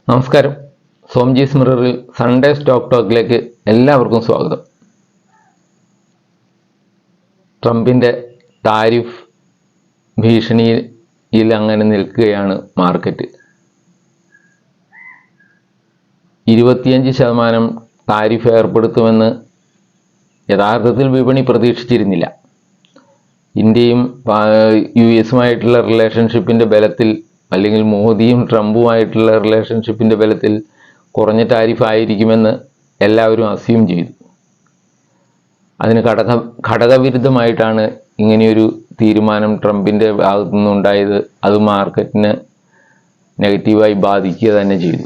നമസ്കാരം. സോംജീസ് മിററിൽ Sunday stock ടോക്കിലേക്ക് എല്ലാവർക്കും സ്വാഗതം. ട്രംപിൻ്റെ താരിഫ് ഭീഷണിയിൽ അങ്ങനെ നിൽക്കുകയാണ് മാർക്കറ്റ്. 25% താരിഫ് ഏർപ്പെടുത്തുമെന്ന് യഥാർത്ഥത്തിൽ വിപണി പ്രതീക്ഷിച്ചിരുന്നില്ല. ഇന്ത്യയും US-ഉമായിട്ടുള്ള റിലേഷൻഷിപ്പിൻ്റെ ബലത്തിൽ, അല്ലെങ്കിൽ മോദിയും ട്രംപുമായിട്ടുള്ള റിലേഷൻഷിപ്പിൻ്റെ ബലത്തിൽ കുറഞ്ഞ താരിഫ് ആയിരിക്കുമെന്ന് എല്ലാവരും അസ്യൂം ചെയ്തു. അതിന് ഘടകവിരുദ്ധമായിട്ടാണ് ഇങ്ങനെയൊരു തീരുമാനം ട്രംപിൻ്റെ ഭാഗത്തു നിന്നുണ്ടായത്. അത് മാർക്കറ്റിന് നെഗറ്റീവായി ബാധിക്കുക തന്നെ ചെയ്തു.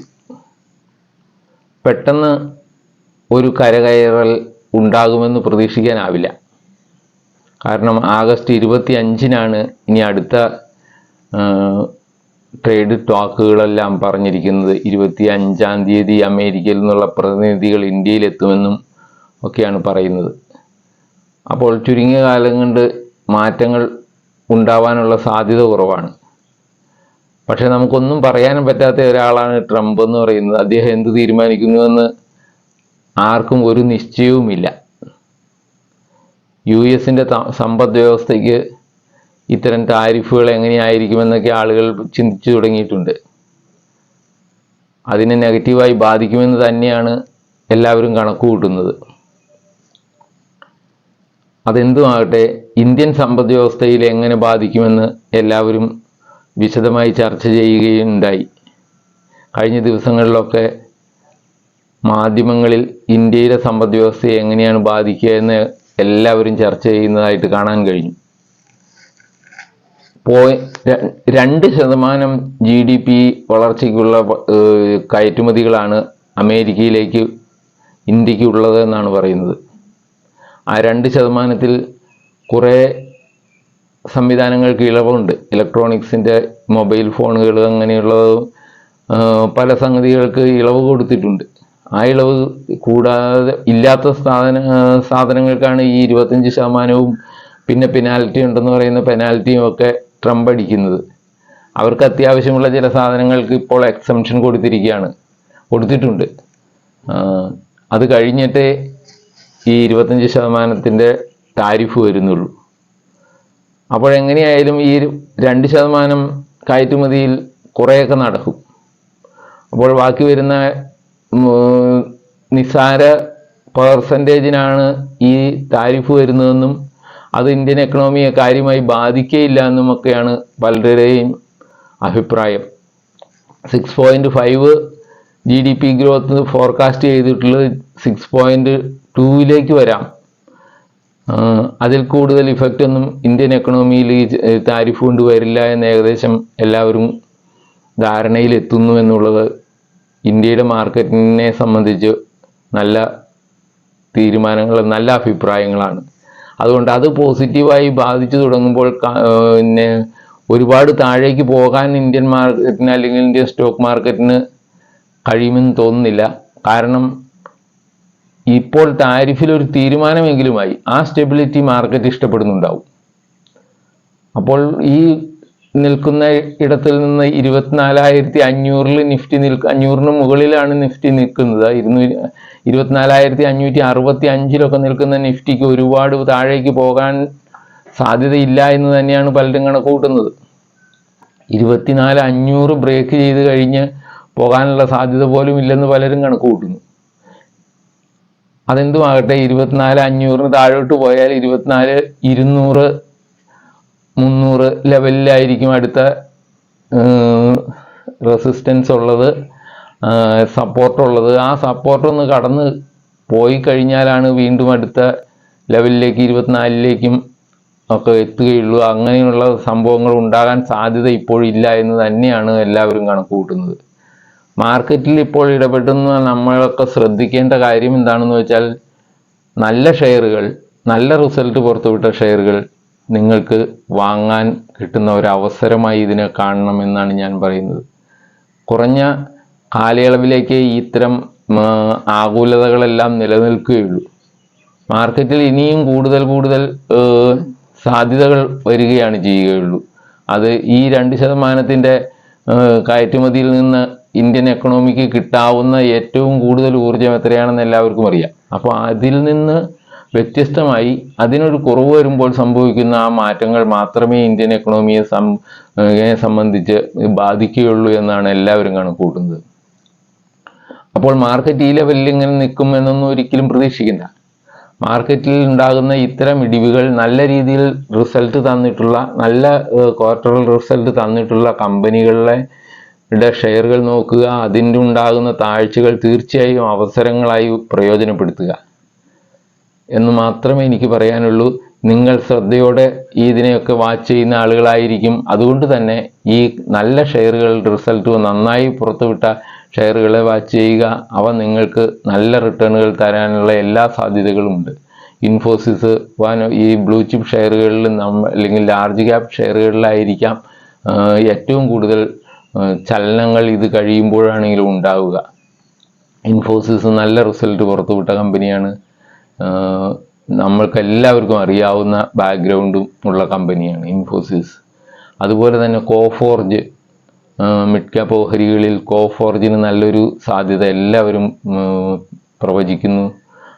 പെട്ടെന്ന് ഒരു കരകയറൽ ഉണ്ടാകുമെന്ന് പ്രതീക്ഷിക്കാനാവില്ല. കാരണം ആഗസ്റ്റ് 25-നാണ് ഇനി അടുത്ത ട്രേഡ് ടോക്കുകളെല്ലാം പറഞ്ഞിരിക്കുന്നത്. 25-ാം തീയതി അമേരിക്കയിൽ നിന്നുള്ള പ്രതിനിധികൾ ഇന്ത്യയിലെത്തുമെന്നും ഒക്കെയാണ് പറയുന്നത്. അപ്പോൾ ചുരുങ്ങിയ കാലം കൊണ്ട് മാറ്റങ്ങൾ ഉണ്ടാവാനുള്ള സാധ്യത കുറവാണ്. പക്ഷെ നമുക്കൊന്നും പറയാനും പറ്റാത്ത ഒരാളാണ് ട്രംപ് എന്ന് പറയുന്നത്. അദ്ദേഹം എന്ത് തീരുമാനിക്കുന്നുവെന്ന് ആർക്കും ഒരു നിശ്ചയവുമില്ല. US-ൻ്റെ സമ്പദ് വ്യവസ്ഥയ്ക്ക് ഇത്തരം താരിഫുകൾ എങ്ങനെയായിരിക്കുമെന്നൊക്കെ ആളുകൾ ചിന്തിച്ചു തുടങ്ങിയിട്ടുണ്ട്. അതിനെ നെഗറ്റീവായി ബാധിക്കുമെന്ന് തന്നെയാണ് എല്ലാവരും കണക്ക് കൂട്ടുന്നത്. അതെന്തുമാകട്ടെ, ഇന്ത്യൻ സമ്പദ് വ്യവസ്ഥയിൽ എങ്ങനെ ബാധിക്കുമെന്ന് എല്ലാവരും വിശദമായി ചർച്ച ചെയ്യുകയുണ്ടായി. കഴിഞ്ഞ ദിവസങ്ങളിലൊക്കെ മാധ്യമങ്ങളിൽ ഇന്ത്യയിലെ സമ്പദ് വ്യവസ്ഥയെ എങ്ങനെയാണ് ബാധിക്കുക എന്ന് എല്ലാവരും ചർച്ച ചെയ്യുന്നതായിട്ട് കാണാൻ കഴിഞ്ഞു. 2% GDP വളർച്ചയ്ക്കുള്ള കയറ്റുമതികളാണ് അമേരിക്കയിലേക്ക് ഇന്ത്യക്ക് ഉള്ളത് എന്നാണ് പറയുന്നത്. ആ 2%-ൽ കുറേ സംവിധാനങ്ങൾക്ക് ഇളവുണ്ട്. ഇലക്ട്രോണിക്സിൻ്റെ, മൊബൈൽ ഫോണുകൾ, അങ്ങനെയുള്ളത് പല സംഗതികൾക്ക് ഇളവ് കൊടുത്തിട്ടുണ്ട്. ആ ഇളവ് കൂടാതെ ഇല്ലാത്ത സാധനങ്ങൾക്കാണ് ഈ 25%, പിന്നെ പെനാൽറ്റി ഉണ്ടെന്ന് പറയുന്ന പെനാൽറ്റിയും ഒക്കെ ട്രംപ് അടിക്കുന്നത്. അവർക്ക് അത്യാവശ്യമുള്ള ചില സാധനങ്ങൾക്ക് ഇപ്പോൾ എക്സംഷൻ കൊടുത്തിട്ടുണ്ട്. അത് കഴിഞ്ഞിട്ടേ ഈ 25% താരിഫ് വരുന്നുള്ളൂ. അപ്പോഴെങ്ങനെയായാലും ഈ 2% കയറ്റുമതിയിൽ കുറേയൊക്കെ നടക്കും. അപ്പോൾ ബാക്കി വരുന്ന നിസ്സാര പെർസെൻറ്റേജിനാണ് ഈ താരിഫ് വരുന്നതെന്നും അത് ഇന്ത്യൻ എക്കണോമിയെ കാര്യമായി ബാധിക്കുകയില്ല എന്നുമൊക്കെയാണ് പലരുടെയും അഭിപ്രായം. 6.5 GDP ഗ്രോത്ത് ഫോർകാസ്റ്റ് ചെയ്തിട്ടുള്ളത് 6.2-ലേക്ക് വരാം. അതിൽ കൂടുതൽ ഇഫക്റ്റ് ഒന്നും ഇന്ത്യൻ എക്കണോമിയിൽ ഈ താരിഫ് കൊണ്ട് വരില്ല എന്ന് ഏകദേശം എല്ലാവരും ധാരണയിലെത്തുന്നു എന്നുള്ളത് ഇന്ത്യയുടെ മാർക്കറ്റിനെ സംബന്ധിച്ച് നല്ല തീരുമാനങ്ങൾ, നല്ല അഭിപ്രായങ്ങളാണ്. അതുകൊണ്ട് അത് പോസിറ്റീവായി ബാധിച്ചു തുടങ്ങുമ്പോൾ പിന്നെ ഒരുപാട് താഴേക്ക് പോകാൻ ഇന്ത്യൻ മാർക്കറ്റിന്, അല്ലെങ്കിൽ ഇന്ത്യൻ സ്റ്റോക്ക് മാർക്കറ്റിന് കഴിയുമെന്ന് തോന്നുന്നില്ല. കാരണം ഇപ്പോൾ താരിഫിലൊരു തീരുമാനമെങ്കിലുമായി ആ സ്റ്റെബിലിറ്റി മാർക്കറ്റ് ഇഷ്ടപ്പെടുന്നുണ്ടാവും. അപ്പോൾ ഈ നിൽക്കുന്ന ഇടത്തിൽ നിന്ന് 24,500-ൽ നിഫ്റ്റി 500-ന് മുകളിലാണ് നിഫ്റ്റി നിൽക്കുന്നത്. 24,565-ലൊക്കെ നിൽക്കുന്ന നിഫ്റ്റിക്ക് ഒരുപാട് താഴേക്ക് പോകാൻ സാധ്യതയില്ല എന്ന് തന്നെയാണ് പലരും കണക്ക് കൂട്ടുന്നത്. 24,500 ബ്രേക്ക് ചെയ്ത് കഴിഞ്ഞ് പോകാനുള്ള സാധ്യത പോലും ഇല്ലെന്ന് പലരും കണക്ക് കൂട്ടുന്നു. അതെന്തുമാകട്ടെ, 24,500-ന് താഴോട്ട് പോയാൽ 24,200, 300 ലെവലിലായിരിക്കും അടുത്ത റെസിസ്റ്റൻസ് ഉള്ളത്, സപ്പോർട്ടുള്ളത്. ആ സപ്പോർട്ടൊന്ന് കടന്ന് പോയി കഴിഞ്ഞാലാണ് വീണ്ടും അടുത്ത ലെവലിലേക്ക് 24-ലേക്കും ഒക്കെ എത്തുകയുള്ളൂ. അങ്ങനെയുള്ള സംഭവങ്ങൾ ഉണ്ടാകാൻ സാധ്യത ഇപ്പോഴില്ല എന്ന് തന്നെയാണ് എല്ലാവരും കണക്ക് കൂട്ടുന്നത്. മാർക്കറ്റിൽ ഇപ്പോൾ ഇടപെടുന്ന നമ്മളൊക്കെ ശ്രദ്ധിക്കേണ്ട കാര്യം എന്താണെന്ന് വെച്ചാൽ, നല്ല ഷെയറുകൾ, നല്ല റിസൾട്ട് പുറത്തുവിട്ട ഷെയറുകൾ നിങ്ങൾക്ക് വാങ്ങാൻ കിട്ടുന്ന ഒരവസരമായി ഇതിനെ കാണണമെന്നാണ് ഞാൻ പറയുന്നത്. കുറഞ്ഞ കാലയളവിലേക്ക് ഇത്തരം ആകുലതകളെല്ലാം നിലനിൽക്കുകയുള്ളൂ. മാർക്കറ്റിൽ ഇനിയും കൂടുതൽ സാധ്യതകൾ വരികയാണ് ചെയ്യുകയുള്ളൂ. അത് ഈ 2% കയറ്റുമതിയിൽ നിന്ന് ഇന്ത്യൻ എക്കണോമിക്ക് കിട്ടാവുന്ന ഏറ്റവും കൂടുതൽ ഊർജ്ജം എത്രയാണെന്ന് എല്ലാവർക്കും അറിയാം. അപ്പോൾ അതിൽ നിന്ന് വ്യത്യസ്തമായി അതിനൊരു കുറവ് വരുമ്പോൾ സംഭവിക്കുന്ന ആ മാറ്റങ്ങൾ മാത്രമേ ഇന്ത്യൻ എക്കണോമിയെ സംബന്ധിച്ച് ബാധിക്കുകയുള്ളൂ എന്നാണ് എല്ലാവരും കണക്കുകൂട്ടുന്നത്. അപ്പോൾ മാർക്കറ്റ് ഈ ലെവലിൽ ഇങ്ങനെ നിൽക്കും എന്നൊന്നും ഒരിക്കലും പ്രതീക്ഷിക്കില്ല. മാർക്കറ്റിൽ ഉണ്ടാകുന്ന ഇത്തരം ഇടിവുകൾ നല്ല രീതിയിൽ റിസൾട്ട് തന്നിട്ടുള്ള നല്ല ക്വാർട്ടറൽ റിസൾട്ട് തന്നിട്ടുള്ള കമ്പനികളുടെ ഷെയറുകൾ നോക്കുക. അതിൻ്റെ ഉണ്ടാകുന്ന താഴ്ചകൾ തീർച്ചയായും അവസരങ്ങളായി പ്രയോജനപ്പെടുത്തുക എന്ന് മാത്രമേ എനിക്ക് പറയാനുള്ളൂ. നിങ്ങൾ ശ്രദ്ധയോടെ ഇതിനെയൊക്കെ വാച്ച് ചെയ്യുന്ന ആളുകളായിരിക്കും. അതുകൊണ്ട് തന്നെ ഈ നല്ല ഷെയറുകളുടെ റിസൾട്ട് നന്നായി പുറത്തുവിട്ട ഷെയറുകളെ വാച്ച് ചെയ്യുക. അവ നിങ്ങൾക്ക് നല്ല റിട്ടേണുകൾ തരാനുള്ള എല്ലാ സാധ്യതകളുമുണ്ട്. ഇൻഫോസിസ് ഈ ബ്ലൂ ചിപ്പ് ഷെയറുകളിൽ അല്ലെങ്കിൽ ലാർജ് ക്യാപ് ഷെയറുകളിലായിരിക്കാം ഏറ്റവും കൂടുതൽ ചലനങ്ങൾ ഇത് കഴിയുമ്പോഴാണെങ്കിലും ഉണ്ടാവുക. ഇൻഫോസിസ് നല്ല റിസൾട്ട് പുറത്തുവിട്ട കമ്പനിയാണ്. നമ്മൾക്കെല്ലാവർക്കും അറിയാവുന്ന ബാക്ക്ഗ്രൗണ്ടും ഉള്ള കമ്പനിയാണ് ഇൻഫോസിസ്. അതുപോലെ തന്നെ കോഫോർജ്, മിഡ് ക്യാപ് ഓഹരികളിൽ കോഫോർജിന് നല്ലൊരു സാധ്യത എല്ലാവരും പ്രവചിക്കുന്നു.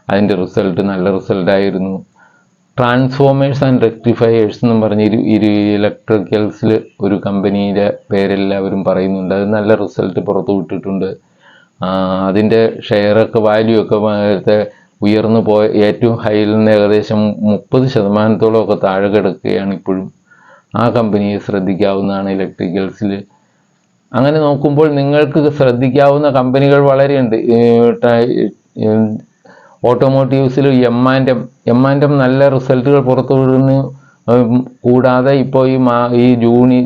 അതിൻ്റെ റിസൾട്ട് നല്ല റിസൾട്ടായിരുന്നു. ട്രാൻസ്ഫോമേഴ്സ് ആൻഡ് റെക്ടിഫയേഴ്സ് എന്നും പറഞ്ഞ് ഇലക്ട്രിക്കൽസിൽ ഒരു കമ്പനിയുടെ പേരെല്ലാവരും പറയുന്നുണ്ട്. അത് നല്ല റിസൾട്ട് പുറത്തു വിട്ടിട്ടുണ്ട്. അതിൻ്റെ ഷെയറൊക്കെ വാല്യൂ ഒക്കെ നേരത്തെ ഉയർന്നു പോയ ഏറ്റവും ഹൈയിൽ നിന്ന് ഏകദേശം 30% താഴെ കിടക്കുകയാണ് ഇപ്പോഴും. ആ കമ്പനിയെ ശ്രദ്ധിക്കാവുന്നതാണ് ഇലക്ട്രിക്കൽസിൽ. അങ്ങനെ നോക്കുമ്പോൾ നിങ്ങൾക്ക് ശ്രദ്ധിക്കാവുന്ന കമ്പനികൾ വളരെയുണ്ട്. ഓട്ടോമോട്ടീവ്സിൽ എം&എം നല്ല റിസൾട്ടുകൾ പുറത്തുവിടുന്നു. കൂടാതെ ഇപ്പോൾ ഈ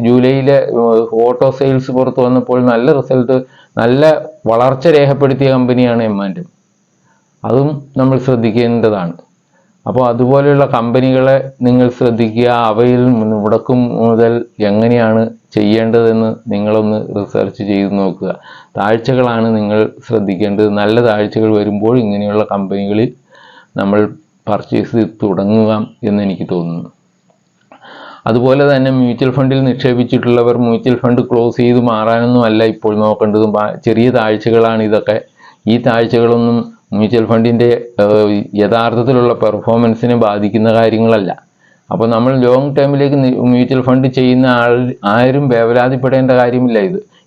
ജൂലൈയിലെ ഓട്ടോ സെയിൽസ് പുറത്തു വന്നപ്പോൾ നല്ല റിസൾട്ട്, നല്ല വളർച്ച രേഖപ്പെടുത്തിയ കമ്പനിയാണ് എം&എം. അതും നമ്മൾ ശ്രദ്ധിക്കേണ്ടതാണ്. അപ്പോൾ അതുപോലെയുള്ള കമ്പനികളെ നിങ്ങൾ ശ്രദ്ധിക്കുക. അവയിൽ മുടക്കും മുതൽ എങ്ങനെയാണ് ചെയ്യേണ്ടതെന്ന് നിങ്ങളൊന്ന് റിസർച്ച് ചെയ്ത് നോക്കുക. താഴ്ചകളാണ് നിങ്ങൾ ശ്രദ്ധിക്കേണ്ടത്. നല്ല താഴ്ചകൾ വരുമ്പോൾ ഇങ്ങനെയുള്ള കമ്പനികളിൽ നമ്മൾ പർച്ചേസ് ചെയ്ത് തുടങ്ങുക എന്നെനിക്ക് തോന്നുന്നു. അതുപോലെ തന്നെ മ്യൂച്വൽ ഫണ്ടിൽ നിക്ഷേപിച്ചിട്ടുള്ളവർ മ്യൂച്വൽ ഫണ്ട് ക്ലോസ് ചെയ്ത് മാറാനൊന്നും അല്ല ഇപ്പോൾ നോക്കേണ്ടതും. ചെറിയ താഴ്ചകളാണ് ഇതൊക്കെ. ഈ താഴ്ചകളൊന്നും മ്യൂച്വൽ ഫണ്ടിൻ്റെ യഥാർത്ഥത്തിലുള്ള പെർഫോമൻസിനെ ബാധിക്കുന്ന കാര്യങ്ങളല്ല. അപ്പോൾ നമ്മൾ ലോങ് ടേമിലേക്ക് മ്യൂച്വൽ ഫണ്ട് ചെയ്യുന്ന ആരും വേവലാതിപ്പെടേണ്ട കാര്യമില്ല.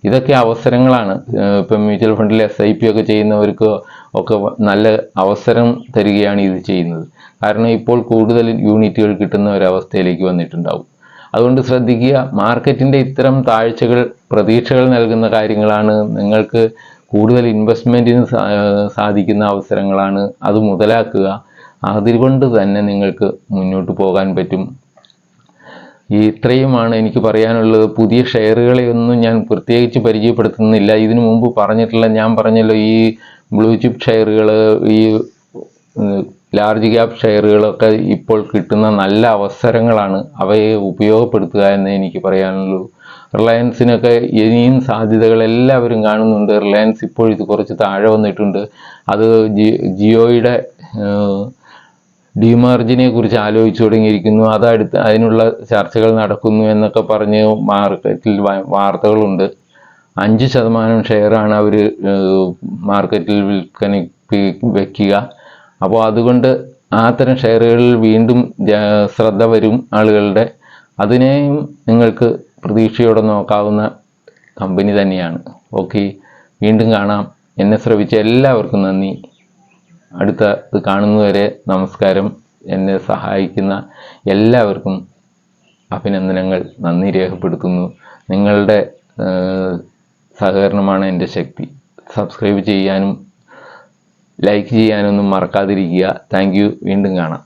ഇതൊക്കെ അവസരങ്ങളാണ്. ഇപ്പം മ്യൂച്വൽ ഫണ്ടിൽ SIP ഒക്കെ ചെയ്യുന്നവർക്ക് ഒക്കെ നല്ല അവസരം തരികയാണ് ഇത് ചെയ്യുന്നത്. കാരണം ഇപ്പോൾ കൂടുതൽ യൂണിറ്റുകൾ കിട്ടുന്ന ഒരവസ്ഥയിലേക്ക് വന്നിട്ടുണ്ടാവും. അതുകൊണ്ട് ശ്രദ്ധിക്കുക. മാർക്കറ്റിൻ്റെ ഇത്തരം താഴ്ചകൾ പ്രതീക്ഷകൾ നൽകുന്ന കാര്യങ്ങളാണ്. നിങ്ങൾക്ക് കൂടുതൽ ഇൻവെസ്റ്റ്മെൻറ്റിന് സാധിക്കുന്ന അവസരങ്ങളാണ്. അത് മുതലാക്കുക. അതുകൊണ്ട് തന്നെ നിങ്ങൾക്ക് മുന്നോട്ട് പോകാൻ പറ്റും. ഇത്രയുമാണ് എനിക്ക് പറയാനുള്ളത്. പുതിയ ഷെയറുകളെയൊന്നും ഞാൻ പ്രത്യേകിച്ച് പരിചയപ്പെടുത്തുന്നില്ല. ഇതിനു മുമ്പ് ഞാൻ പറഞ്ഞല്ലോ, ഈ ബ്ലൂ ചിപ്പ് ഷെയറുകൾ, ഈ ലാർജ് ക്യാപ് ഷെയറുകളൊക്കെ ഇപ്പോൾ കിട്ടുന്ന നല്ല അവസരങ്ങളാണ്. അവയെ ഉപയോഗപ്പെടുത്തുക എന്നേ എനിക്ക് പറയാനുള്ളൂ. റിലയൻസിനൊക്കെ ഇനിയും സാധ്യതകൾ എല്ലാവരും കാണുന്നുണ്ട്. റിലയൻസ് ഇപ്പോൾ ഇത് കുറച്ച് താഴെ വന്നിട്ടുണ്ട്. അത് ജിയോയുടെ ഡിമാർജിനെ കുറിച്ച് ആലോചിച്ചു തുടങ്ങിയിരിക്കുന്നു. അതിനുള്ള ചർച്ചകൾ നടക്കുന്നു എന്നൊക്കെ പറഞ്ഞ് മാർക്കറ്റിൽ വാർത്തകളുണ്ട്. 5% ഷെയറാണ് അവർ മാർക്കറ്റിൽ വയ്ക്കുക. അപ്പോൾ അതുകൊണ്ട് അത്തരം ഷെയറുകളിൽ വീണ്ടും ശ്രദ്ധ വരും ആളുകളുടെ. അതിനെയും നിങ്ങൾക്ക് പ്രതീക്ഷയോടെ നോക്കാവുന്ന കമ്പനി തന്നെയാണ്. ഓക്കെ, വീണ്ടും കാണാം. എന്നെ ശ്രവിച്ച എല്ലാവർക്കും നന്ദി. അടുത്ത ഇത് കാണുന്നതുവരെ നമസ്കാരം. എന്നെ സഹായിക്കുന്ന എല്ലാവർക്കും അഭിനന്ദനങ്ങൾ, നന്ദി രേഖപ്പെടുത്തുന്നു. നിങ്ങളുടെ സഹകരണമാണ് എൻ്റെ ശക്തി. സബ്സ്ക്രൈബ് ചെയ്യാനും ലൈക്ക് ചെയ്യാനൊന്നും മറക്കാതിരിക്കുക. Thank you. വീണ്ടും കാണാം.